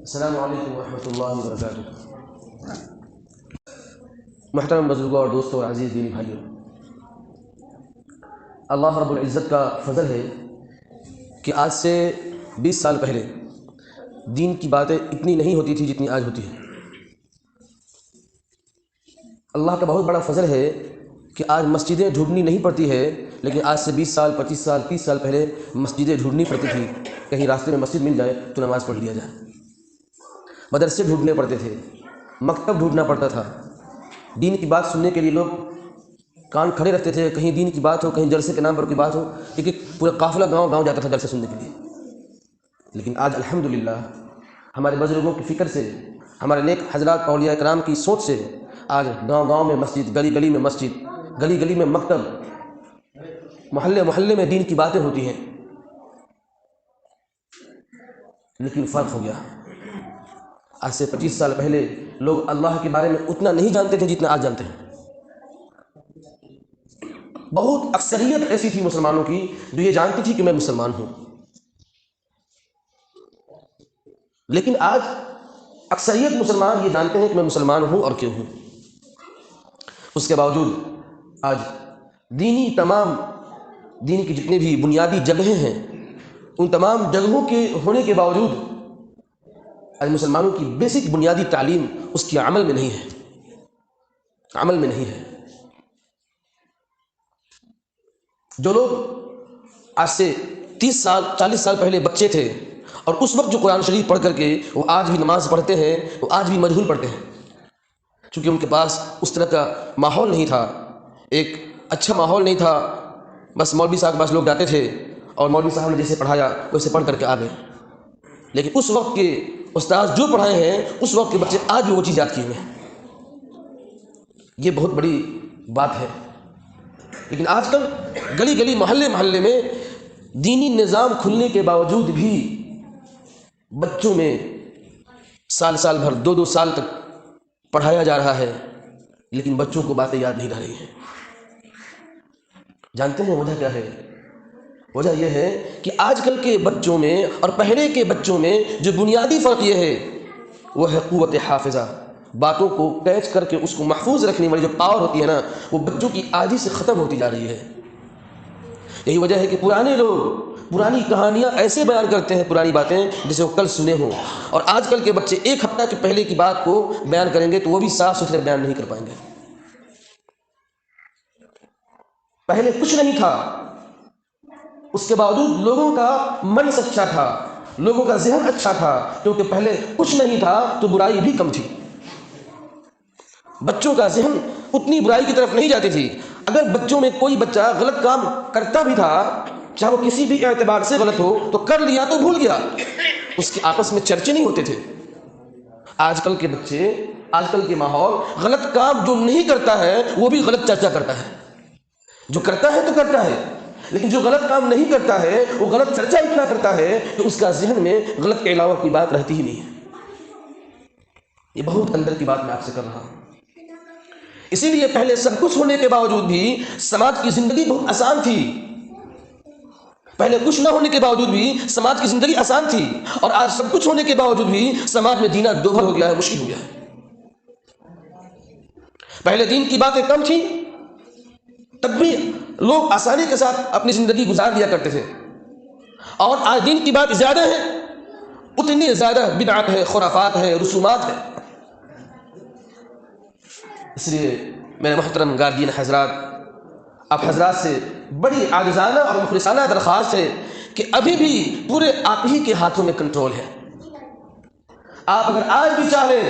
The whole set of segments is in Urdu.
السلام علیکم ورحمۃ اللہ وبرکاتہ۔ محترم بزرگوں اور دوستوں اور عزیز دینی بھائیوں، اللہ رب العزت کا فضل ہے کہ آج سے 20 سال پہلے دین کی باتیں اتنی نہیں ہوتی تھی جتنی آج ہوتی ہیں۔ اللہ کا بہت بڑا فضل ہے کہ آج مسجدیں ڈھونڈنی نہیں پڑتی ہے، لیکن آج سے 20 سال 25 سال 30 سال پہلے مسجدیں ڈھونڈنی پڑتی تھی۔ کہیں راستے میں مسجد مل جائے تو نماز پڑھ لیا جائے، مدرسے ڈھونڈنے پڑتے تھے، مکتب ڈھونڈنا پڑتا تھا۔ دین کی بات سننے کے لیے لوگ کان کھڑے رکھتے تھے، کہیں دین کی بات ہو، کہیں جلسے کے نام پر کوئی بات ہو، کیونکہ پورا قافلہ گاؤں گاؤں جاتا تھا جلسے سننے کے لیے۔ لیکن آج الحمدللہ ہمارے بزرگوں کی فکر سے، ہمارے نیک حضرات اولیاء کرام کی سوچ سے آج گاؤں گاؤں میں مسجد، گلی گلی میں مسجد، گلی گلی میں مکتب، محلے محلے میں دین کی باتیں ہوتی ہیں۔ لیکن فرق ہو گیا، آج سے 25 سال پہلے لوگ اللہ کے بارے میں اتنا نہیں جانتے تھے جتنا آج جانتے ہیں۔ بہت اکثریت ایسی تھی مسلمانوں کی جو یہ جانتی تھی کہ میں مسلمان ہوں، لیکن آج اکثریت مسلمان یہ جانتے ہیں کہ میں مسلمان ہوں اور کیوں ہوں۔ اس کے باوجود آج تمام دین کی جتنے بھی بنیادی جگہیں ہیں، ان تمام جگہوں کے ہونے کے باوجود آج مسلمانوں کی بیسک بنیادی تعلیم اس کی عمل میں نہیں ہے۔ جو لوگ آج سے 30 سال 40 سال پہلے بچے تھے اور اس وقت جو قرآن شریف پڑھ کر کے وہ آج بھی نماز پڑھتے ہیں، وہ آج بھی مجہول پڑھتے ہیں، چونکہ ان کے پاس اس طرح کا ماحول نہیں تھا، ایک اچھا ماحول نہیں تھا۔ بس مولوی صاحب کے پاس لوگ جاتے تھے اور مولوی صاحب نے جیسے پڑھایا ویسے پڑھ کر کے آ گئے۔ لیکن اس وقت کے استاد جو پڑھائے ہیں، اس وقت کے بچے آج بھی وہ چیز یاد کیے ہوئے ہیں۔ یہ بہت بڑی بات ہے۔ لیکن آج کل گلی گلی محلے محلے میں دینی نظام کھلنے کے باوجود بھی بچوں میں سال بھر 2 سال تک پڑھایا جا رہا ہے، لیکن بچوں کو باتیں یاد نہیں رہ رہی ہیں۔ جانتے ہیں وجہ کیا ہے؟ وجہ یہ ہے کہ آج کل کے بچوں میں اور پہلے کے بچوں میں جو بنیادی فرق یہ ہے وہ ہے قوت حافظہ۔ باتوں کو کیچ کر کے اس کو محفوظ رکھنے والی جو پاور ہوتی ہے نا، وہ بچوں کی آدھی سے ختم ہوتی جا رہی ہے۔ یہی وجہ ہے کہ پرانے لوگ پرانی کہانیاں ایسے بیان کرتے ہیں، پرانی باتیں جسے وہ کل سنے ہوں، اور آج کل کے بچے 1 ہفتہ کے پہلے کی بات کو بیان کریں گے تو وہ بھی صاف ستھرے بیان نہیں کر پائیں گے۔ پہلے کچھ نہیں تھا، اس کے باوجود لوگوں کا من سچا تھا، لوگوں کا ذہن اچھا تھا، کیونکہ پہلے کچھ نہیں تھا تو برائی بھی کم تھی۔ بچوں کا ذہن اتنی برائی کی طرف نہیں جاتی تھی۔ اگر بچوں میں کوئی بچہ غلط کام کرتا بھی تھا، چاہے وہ کسی بھی اعتبار سے غلط ہو، تو کر لیا تو بھول گیا، اس کے آپس میں چرچے نہیں ہوتے تھے۔ آج کل کے بچے، آج کل کے ماحول، غلط کام جو نہیں کرتا ہے وہ بھی غلط چرچا کرتا ہے، جو کرتا ہے تو کرتا ہے، لیکن جو غلط کام نہیں کرتا ہے وہ غلط چرچا اتنا کرتا ہے کہ اس کا ذہن میں غلط کے علاوہ کوئی بات رہتی ہی نہیں ہے۔ یہ بہت اندر کی بات میں آپ سے کر رہا ہوں۔ اسی لیے پہلے سب کچھ ہونے کے باوجود بھی سماج کی زندگی بہت آسان تھی۔ پہلے کچھ نہ ہونے کے باوجود بھی سماج کی زندگی آسان تھی، اور آج سب کچھ ہونے کے باوجود بھی سماج میں جینا دوبھر ہو گیا ہے، مشکل ہو گیا ہے۔ پہلے دین کی باتیں کم تھیں، تب بھی لوگ آسانی کے ساتھ اپنی زندگی گزار دیا کرتے تھے، اور آج دین کی بات زیادہ ہے، اتنی زیادہ بدعت ہے، خرافات ہے، رسومات ہے۔ اس لیے میرے محترم گارجین حضرات، آپ حضرات سے بڑی عاجزانہ اور مخلصانہ درخواست ہے کہ ابھی بھی پورے آپ ہی کے ہاتھوں میں کنٹرول ہے۔ آپ اگر آج بھی چاہیں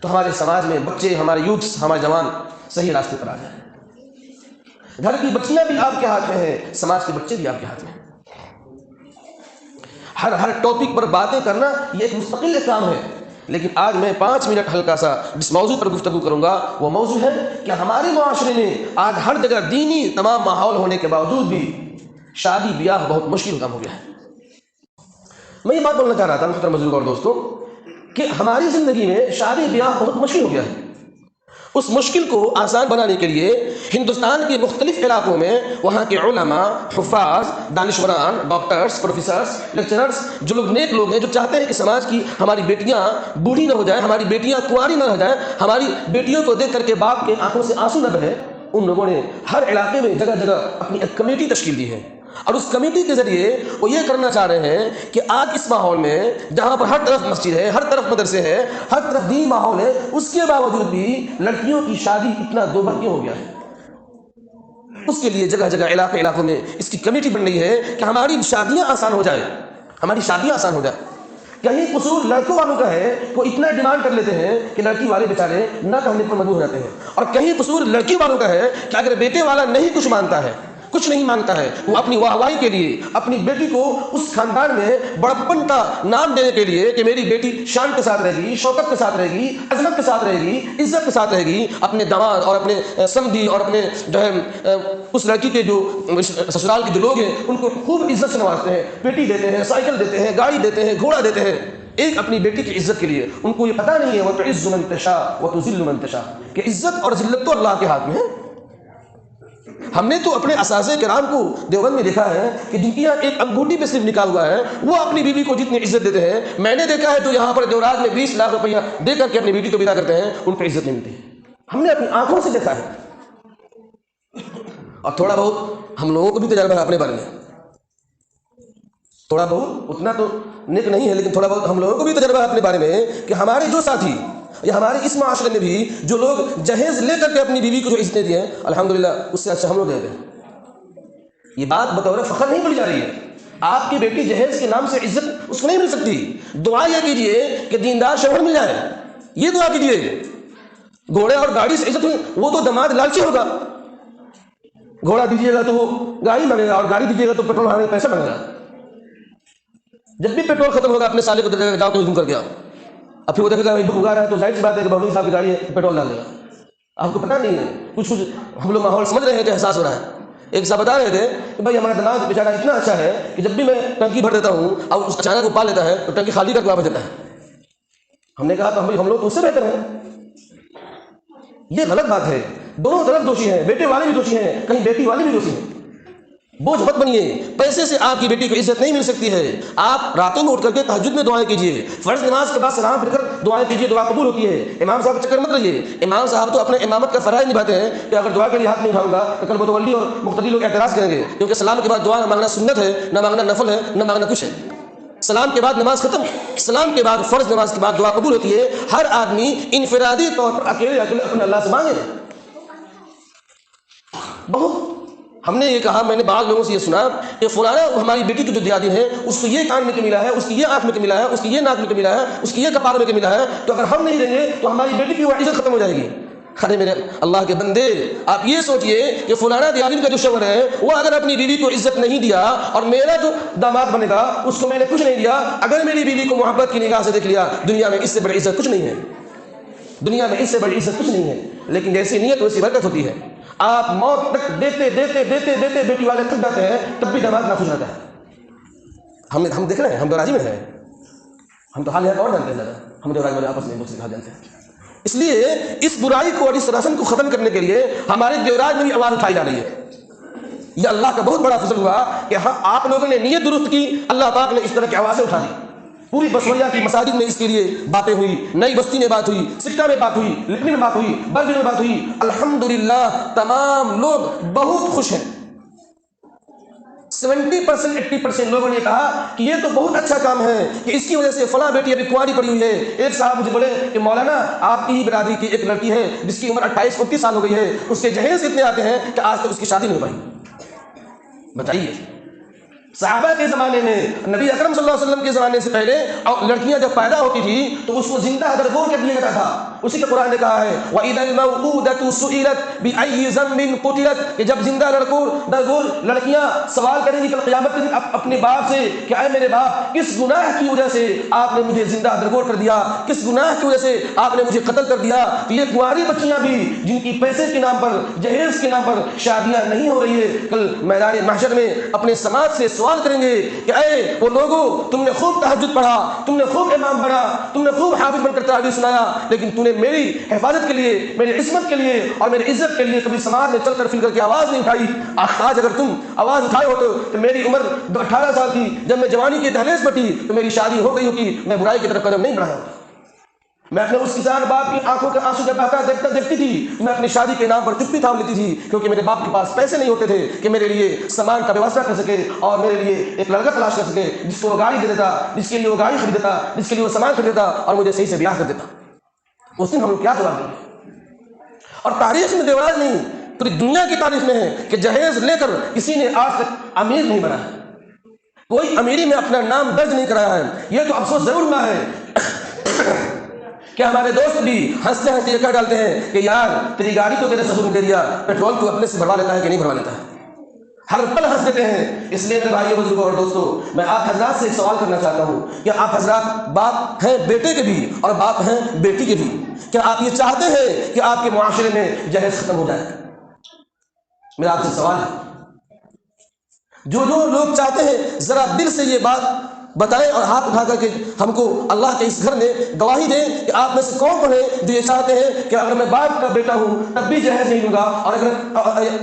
تو ہمارے سماج میں بچے، ہمارے یوتھس، ہمارے جوان صحیح راستے پر آ جائیں۔ گھر کی بچیاں بھی آپ کے ہاتھ میں ہیں، سماج کے بچے بھی آپ کے ہاتھ میں ہیں۔ ہر ٹاپک پر باتیں کرنا یہ ایک مستقل کام ہے، لیکن آج میں 5 منٹ ہلکا سا جس موضوع پر گفتگو کروں گا وہ موضوع ہے کہ ہمارے معاشرے میں آج ہر جگہ دینی تمام ماحول ہونے کے باوجود بھی شادی بیاہ بہت مشکل کام ہو گیا ہے۔ میں یہ بات بولنا چاہ رہا تھا محترم بزرگوں اور دوستوں کہ ہماری زندگی میں شادی بیاہ بہت مشکل ہو گیا ہے۔ اس مشکل کو آسان بنانے کے لیے ہندوستان کے مختلف علاقوں میں وہاں کے علماء، حفاظ، دانشوران، ڈاکٹرز، پروفیسرز، لیکچررز، جو لوگ نیک لوگ ہیں، جو چاہتے ہیں کہ سماج کی ہماری بیٹیاں بوڑھی نہ ہو جائیں، ہماری بیٹیاں کنواری نہ رہ جائیں، ہماری بیٹیوں کو دیکھ کر کے باپ کے آنکھوں سے آنسو نہ بہے، ان لوگوں نے ہر علاقے میں جگہ جگہ اپنی ایک کمیٹی تشکیل دی ہے، اور اس کمیٹی کے ذریعے وہ یہ کرنا چاہ رہے ہیں کہ آج اس ماحول میں جہاں پر ہر طرف مسجد ہے، ہر طرف مدرسے ہے، ہر طرف دینی ماحول ہے، اس کے باوجود بھی لڑکیوں کی شادی اتنا دوبھر کیوں ہو گیا ہے؟ اس کے لیے جگہ جگہ علاقوں میں اس کی کمیٹی بن رہی ہے کہ ہماری شادیاں آسان ہو جائے، ہماری شادیاں آسان ہو جائے۔ کہیں قصور لڑکوں والوں کا ہے، وہ اتنا ڈیمانڈ کر لیتے ہیں کہ لڑکی والے بیچارے نہ کرنے پر مجبور ہو جاتے ہیں، اور کہیں قصور لڑکی والوں کا ہے کہ اگر بیٹے والا نہیں کچھ مانتا ہے، کچھ نہیں مانتا ہے، وہ اپنی واہواہی کے لیے اپنی بیٹی کو اس خاندان میں بڑپن کا نام دینے کے لیے کہ میری بیٹی شان کے ساتھ رہے گی، شوکت کے ساتھ رہے گی، عظمت کے ساتھ رہے گی، عزت کے ساتھ رہے گی، اپنے داماد اور اپنے سمدھی اور اپنے جو ہے اس لڑکی کے جو سسرال کے جو لوگ ہیں ان کو خوب عزت سے نوازتے ہیں، بیٹی دیتے ہیں، سائیکل دیتے ہیں، گاڑی دیتے ہیں، گھوڑا دیتے ہیں، ایک اپنی بیٹی کی عزت کے لیے۔ ان کو یہ پتہ نہیں ہے وَتُعِزُّ مَن تَشَاءُ وَتُذِلُّ مَن تَشَاءُ کہ عزت اور ذلت تو اللہ کے ہاتھ میں ہے۔ ہم نے تو اپنے اساتذہ کرام کو دیوبند میں دیکھا ہے کہ جن کی یہاں ایک انگوٹھی پہ صرف نکاح ہوا ہے، وہ اپنی بیوی کو جتنی عزت دیتے ہیں، میں نے دیکھا ہے جو یہاں پر دیوراج میں 20 لاکھ روپیہ دے کر کے اپنی بیٹی کو ودا کرتے ہیں، ان کو عزت نہیں ملتی۔ ہم نے اپنی آنکھوں سے دیکھا ہے، اور تھوڑا بہت ہم لوگوں کو بھی تجربہ ہے اپنے بارے میں، تھوڑا بہت، اتنا تو نیک نہیں ہے لیکن تھوڑا بہت ہم لوگوں کو بھی تجربہ ہے اپنے بارے میں کہ ہمارے جو ساتھی یا ہمارے اس معاشرے میں بھی جو لوگ جہیز لے کر کے اپنی بیوی کو جو عزتیں دی ہیں، الحمدللہ اس سے اچھا ہم لوگ دیتے ہیں۔ یہ بات بطور فخر نہیں بولی جا رہی ہے، آپ کی بیٹی جہیز کے نام سے عزت اس کو نہیں مل سکتی۔ دعا یہ کیجئے کہ دیندار شوہر مل جائے، یہ دعا کیجئے۔ گھوڑے اور گاڑی سے عزت ہوئی، وہ تو دماد لالچی ہوگا، گھوڑا دیجیے گا تو وہ گاڑی مانگے گا، اور گاڑی دیجیے گا تو پیٹرول بھرانے کا پیسہ مانگے گا۔ جب بھی پیٹرول ختم ہوگا اپنے سالے کو دے گا، جاؤ تو ہجوم کر کے آؤ، اب پھر وہ دیکھے گا بھگا رہا ہے تو ظاہر سی بات ہے کہ بہنوئی صاحب کی گاڑی ہے، پیٹرول ڈال دے گا۔ آپ کو پتہ نہیں ہے، کچھ ہم لوگ ماحول سمجھ رہے ہیں کہ احساس ہو رہا ہے۔ ایک صاحب بتا رہے تھے کہ بھائی ہمارا دماغ بیچارہ اتنا اچھا ہے کہ جب بھی میں ٹنکی بھر دیتا ہوں اور اس اچانک وہ پا لیتا ہے تو ٹنکی خالی کر کے واپس دیتا ہے۔ ہم نے کہا تو ہم لوگ تو اس سے بہتر ہیں۔ یہ غلط بات ہے، دونوں طرف دوشی ہیں، بیٹے والے بھی دوشی ہیں، کہیں بیٹی والے بھی دوشی ہیں۔ بوجھ مت بنیے، پیسے سے آپ کی بیٹی کو عزت نہیں مل سکتی ہے۔ آپ راتوں میں اٹھ کر کے تہجد میں دعائیں کیجیے، فرض نماز کے بعد سلام پھر کر دعائیں کیجیے، دعا قبول ہوتی ہے۔ امام صاحب کے چکر مت رہیے، امام صاحب تو اپنے امامت کا فرائض نبھاتے ہیں کہ اگر دعا کے لیے ہاتھ نہیں اٹھاؤں گا تو کل متولی اور مقتدی لوگ اعتراض کریں گے، کیونکہ سلام کے بعد دعا نہ مانگنا سنت ہے، نہ مانگنا نفل ہے، نہ مانگنا کچھ ہے۔ سلام کے بعد نماز ختم، سلام کے بعد فرض نماز کے بعد دعا قبول ہوتی ہے۔ ہر آدمی انفرادی طور پر اکیلے اپنے اللہ سے مانگے۔ بہت ہم نے یہ کہا، میں نے بعض لوگوں سے یہ سنا کہ فلانا ہماری بیٹی کی جو دیادی ہے اس کو یہ کان میں کے ملا ہے، اس کی یہ آنکھ میں کے ملا ہے، اس کی یہ ناک میں کے ملا ہے، اس کی یہ کپار میں کے ملا ہے، تو اگر ہم نہیں دیں گے تو ہماری بیٹی کی وہ عزت ختم ہو جائے گی۔ ارے میرے اللہ کے بندے، آپ یہ سوچئے کہ فلانا دیادی کا جو شوہر ہے وہ اگر اپنی بیوی کو عزت نہیں دیا اور میرا جو داماد بنے گا اس کو میں نے کچھ نہیں دیا، اگر میری بیوی کو محبت کی نگاہ سے دیکھ لیا، دنیا میں اس سے بڑی عزت کچھ نہیں ہے، دنیا میں اس سے بڑی عزت کچھ نہیں ہے۔ لیکن جیسی نیت ویسی برکت ہوتی ہے۔ آپ موت تک دیتے دیتے دیتے دیتے بیٹی والے تھک جاتے ہیں، تب بھی داماد ناخوش رہتا ہے۔ ہم دیکھ رہے ہیں، ہم دیوراجی میں ہیں، ہم تو حال اور جانتے ہیں زیادہ، ہم دیوراج والے آپس میں دوسرے حال جانتے ہیں۔ اس لیے اس برائی کو اور اس رسم کو ختم کرنے کے لیے ہمارے دیوراج میں بھی آواز اٹھائی جا رہی ہے۔ یہ اللہ کا بہت بڑا فضل ہوا کہ آپ لوگوں نے نیت درست کی، اللہ پاک نے اس طرح کی آوازیں اٹھا دی۔ پوری بسویا کی مساجد میں اس کے لیے باتیں ہوئی، نئی بستی میں بات ہوئی، سکٹا میں بات ہوئی، لکھنی میں بات ہوئی، برج میں بات ہوئی۔ الحمدللہ تمام لوگ بہت خوش ہیں۔ 70% 80% لوگوں نے کہا کہ یہ تو بہت اچھا کام ہے کہ اس کی وجہ سے فلاں بیٹی ابھی کنواری پڑی ہوئی ہے۔ ایک صاحب مجھے بولے کہ مولانا آپ کی ہی برادری کی ایک لڑکی ہے جس کی عمر 28-29 سال ہو گئی ہے، اس کے جہیز اتنے آتے ہیں کہ آج تک اس کی شادی نہیں ہو پائی۔ بتائیے، صحابہ کے زمانے میں، نبی اکرم صلی اللہ علیہ وسلم کے زمانے سے پہلے لڑکیاں جب پیدا ہوتی تھی تو اس کو زندہ درگور کر دیا جاتا تھا۔ اسی کا قرآن نے کہا ہے وَإِذَا الْمَوْءُودَةُ سُئِلَتْ بِأَيِّ ذَنبٍ قُتِلَتْ کہ جب زندہ درگور لڑکیاں سوال کریں گی کل قیامت کے دن اپنے باپ سے کہ اے میرے باپ، کس گناہ کی وجہ سے آپ نے مجھے زندہ درگور کر دیا، کس گناہ کی وجہ سے آپ نے مجھے قتل کر دیا۔ تو یہ کنواری بچیاں بھی جن کی پیسے کے نام پر، جہیز کے نام پر شادیاں نہیں ہو رہی ہے، کل میدان محشر میں اپنے سماج سے سوال کریں گے کہ اے وہ لوگوں، تم نے خوب تہجد پڑھا، تم نے خوب امام بنا، تم نے خوب حافظ بن کر تراویح سنایا، لیکن تو نے میری حفاظت کے لیے، میری عصمت کے لیے اور میری عزت کے لیے کبھی سماج میں چل کر پھر کر کے آواز نہیں اٹھائی. آج اگر تم آواز اٹھائے ہو تو میری عمر 18 سال کی جب میں جوانی کی دہلیز پر تھی تو میری شادی ہو گئی ہوتی، میں برائی کی طرف قدم نہیں بڑھایا. میں اپنے اس کسان باپ کی آنکھوں کے آنسو جب بہتا دیکھتی تھی، میں اپنی شادی کے نام پر چپی تھام لیتی تھی، کیونکہ میرے باپ کے پاس پیسے نہیں ہوتے تھے کہ میرے لیے سامان کا ویوستھا کر سکے اور میرے لیے ایک لڑکا تلاش کر سکے جس کو وہ گاڑی دے دیتا، جس کے لیے وہ گاڑی خرید دیتا، جس کے لیے وہ سامان خرید دیتا اور مجھے صحیح سے بیاہ کر دیتا. اس دن ہم لوگ کیا جواب دیں؟ اور تاریخ میں دیوراج نہیں، پوری دنیا کی تاریخ میں ہے کہ جہیز لے کر کسی نے آج تک امیر نہیں بنا ہے، کوئی امیری میں اپنا نام درج نہیں کرایا ہے. یہ تو افسوس ضرور نہ ہے کہ ہمارے دوست بھی ہنستے ہنستے یہ کہہ ڈالتے ہیں کہ یار تیری گاڑی تو تیرے سسر نے دے دیا، پیٹرول تو اپنے سے بھروا لیتا ہے کہ نہیں بھروا لیتا ہے. ہر پل ہنس دیتے ہیں. اس لیے میرے بھائیوں بزرگوں اور دوستوں، میں آپ حضرات سے ایک سوال کرنا چاہتا ہوں کہ آپ حضرات باپ ہیں بیٹے کے بھی اور باپ ہیں بیٹی کے بھی. کیا آپ یہ چاہتے ہیں کہ آپ کے معاشرے میں جہیز ختم ہو جائے؟ میرا آپ سے سوال ہے. جو لوگ چاہتے ہیں ذرا دل سے یہ بات بتائیں اور ہاتھ اٹھا کر کے ہم کو اللہ کے اس گھر میں گواہی دیں کہ آپ میں سے کون ہے جو یہ چاہتے ہیں کہ اگر میں باپ کا بیٹا ہوں تب بھی جہیز نہیں لوں گا، اور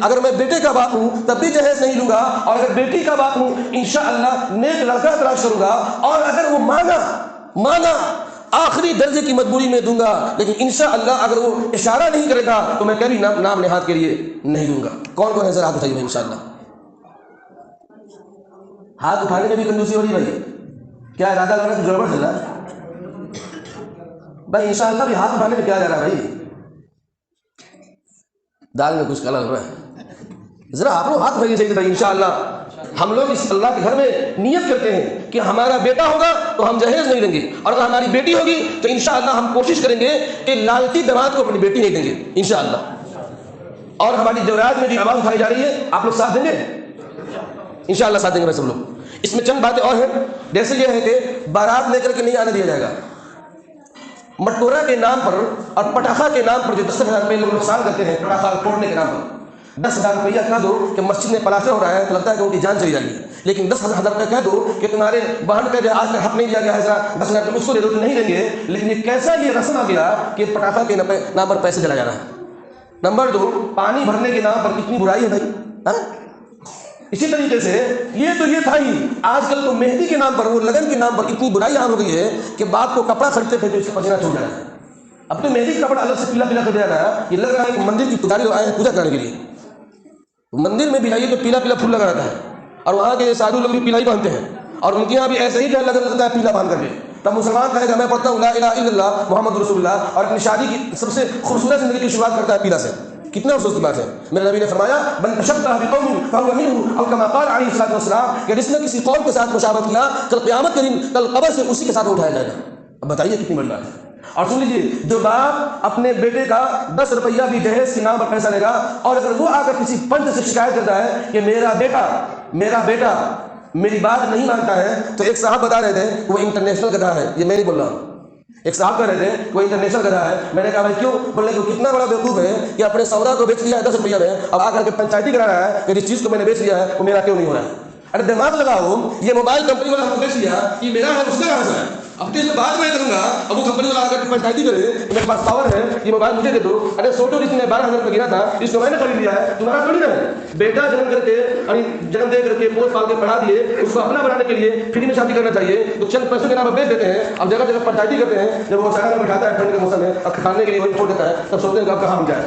اگر میں بیٹے کا باپ ہوں تب بھی جہیز نہیں لوں گا، اور اگر بیٹی کا باپ ہوں انشاءاللہ نیک لڑکا تلاش کروں گا، اور اگر وہ مانا آخری درجے کی مجبوری میں دوں گا، لیکن انشاءاللہ اگر وہ اشارہ نہیں کرے گا تو میں کبھی نام نہاد کے لیے نہیں دوں گا. کون ہے ذرا ہاتھ اٹھائیے انشاءاللہ. ہاتھ اٹھانے میں بھی کنجوسی ہو رہی بھائی؟ کیا ارادہ کرنا تو گڑبڑ چل رہا ہے بھائی؟ انشاءاللہ بھی ہاتھ اٹھانے میں کیا جا رہا ہے بھائی؟ دال میں کچھ کلا ہو رہا ہے. ذرا آپ لوگ ہاتھ اٹھائیے صحیح سے بھائی. انشاءاللہ ہم لوگ اس اللہ کے گھر میں نیت کرتے ہیں کہ ہمارا بیٹا ہوگا تو ہم جہیز نہیں دیں گے، اور اگر ہماری بیٹی ہوگی تو انشاءاللہ ہم کوشش کریں گے کہ لالچی دماد کو اپنی بیٹی نہیں دیں گے انشاءاللہ. اور ہماری جورات میں جو آواز اٹھائی جا رہی ہے آپ لوگ ساتھ دیں گے انشاءاللہ؟ ساتھ دیں گے بھائی سب لوگ. اس میں چند باتیں اور ہیں، جیسے یہ ہے کہ بارات لے کر کے نہیں آنے دیا جائے گا. مٹورا کے نام پر اور پٹاخہ کے نام پر جو 10,000 روپئے لوگ نقصان کرتے ہیں پٹاخہ پھوڑنے کے نام پر، 10,000 روپیہ کہہ دو کہ مسجد میں پلاسٹر ہو رہا ہے تو لگتا ہے کہ ان کی جان چلی جائے گی، لیکن 10,000 روپئے کہہ دو کہ تمہارے بہن کا جو آج تک حق نہیں دیا گیا ہے ذرا 10,000 روپئے اس کو دے دو تو نہیں دیں گے. لیکن یہ کیسا یہ رسم آ گیا کہ پٹاخہ کے نام پر پیسے چلا جا رہا ہے. نمبر 2، پانی بھرنے کے نام پر کتنی برائی ہے بھائی. اسی طریقے سے یہ تھا ہی. آج کل تو مہندی کے نام پر، وہ لگن کے نام پر اتنی برائی عام ہو گئی ہے کہ باپ کو کپڑا خریدتے تھے تو اس سے پسینہ چھوٹ جا رہا ہے. اب تو مہندی کا کپڑا الگ سے پیلا پیلا کر دیا رہا ہے. یہ لگ رہا ہے کہ مندر کی پجاری لوگ آئے ہیں پوجا کرنے کے لیے. مندر میں بھی آئیے تو پیلا پیلا پھول لگا رہتا ہے، اور وہاں کے سادھو لوگ بھی پیلا ہی پہنتے ہیں، اور ان کے یہاں بھی ایسے ہی لگتا ہے پیلا باندھ کر کے. تب مسلمان کہے گا میں پڑھتا ہوں لا الہ الا اللہ محمد رسول اللہ، اور اپنی شادی کی سب سے خوبصورت زندگی کی شروعات کرتا ہے پیلا سے. کتنا افسوس کی بات ہے. میرے نبی نے فرمایا من تشبہ بقوم فهو منهم، اور کما قال علیہ الصلوۃ والسلام کہ جس نے کسی قوم کے ساتھ مشابہت کیا کل قیامت کے دن کل قبر سے اسی کے ساتھ اٹھایا جائے گا. اب بتائیے کتنی بڑی بات ہے. اور سن لیجیے، جو باپ اپنے بیٹے کا 10 روپیہ بھی جہیز کے نام پر پیسہ لے گا، اور اگر وہ آ کر کسی پنڈ سے شکایت کرتا ہے کہ میرا بیٹا میری بات نہیں مانتا ہے، تو ایک صاحب بتا رہے تھے وہ انٹرنیشنل گدھا ہے. یہ میں نہیں بول رہا ہوں، ایک صاحب کہہ رہے تھے وہ انٹرنیشنل گدھا ہے. میں نے کہا بھائی کیوں؟ بولے کہ کتنا بڑا بیوقوف ہے کہ اپنے سودا کو بیچ لیا ہے 10 روپیہ میں، اب آ کر کے پنچایتی کرا رہا ہے کہ جس چیز کو میں نے بیچ لیا ہے وہ میرا کیوں نہیں ہو رہا ہے. ارے دماغ لگاؤ، یہ موبائل کمپنی والا ہم کو بیچ لیا، یہ میرا ہے اس کا کہاں سے ہے؟ اب تو بات میں کروں گا، اب وہ کمپنی والا آ کر پنچایتی کرے میرے پاس پاور ہے یہ موبائل مجھے دے دو. ارے سوٹو جس نے 12,000 روپئے گرا تھا اس کو میں نے خرید لیا ہے، تمہارا تھوڑی نہ ہے. بیٹا جنم دے کر کے پوس پال کے پڑھا دیے، اس کو اپنا بنانے کے لیے فری میں شادی کرنا چاہیے تو چند پیسوں کے نام پر بیچ دیتے ہیں. اب جگہ جگہ پنچایتی کرتے ہیں، جب وہ شہر میں بٹھاتا ہے ٹھنڈ کے موسم میں اور کھانے کے لیے وہی چھوڑ دیتا ہے، تب سوچتے ہیں کہ اب کہاں ہم جائیں.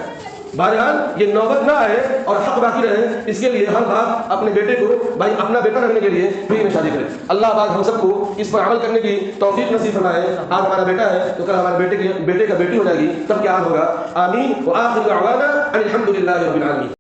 بہرحال یہ نوبت نہ آئے اور حق باقی رہے، اس کے لیے ہر باپ اپنے بیٹے کو بھائی اپنا بیٹا رکھنے کے لیے فری میں شادی کرے. اللہ آباد ہم سب کو اس پر عمل کرنے کی توفیق نصیب فرمائے. آج ہمارا بیٹا ہے تو کل ہمارے بیٹے کا بیٹی ہو جائے گی، تب کیا حال ہوگا. آمین. وآخر دعوانا ان الحمد للہ رب العالمین.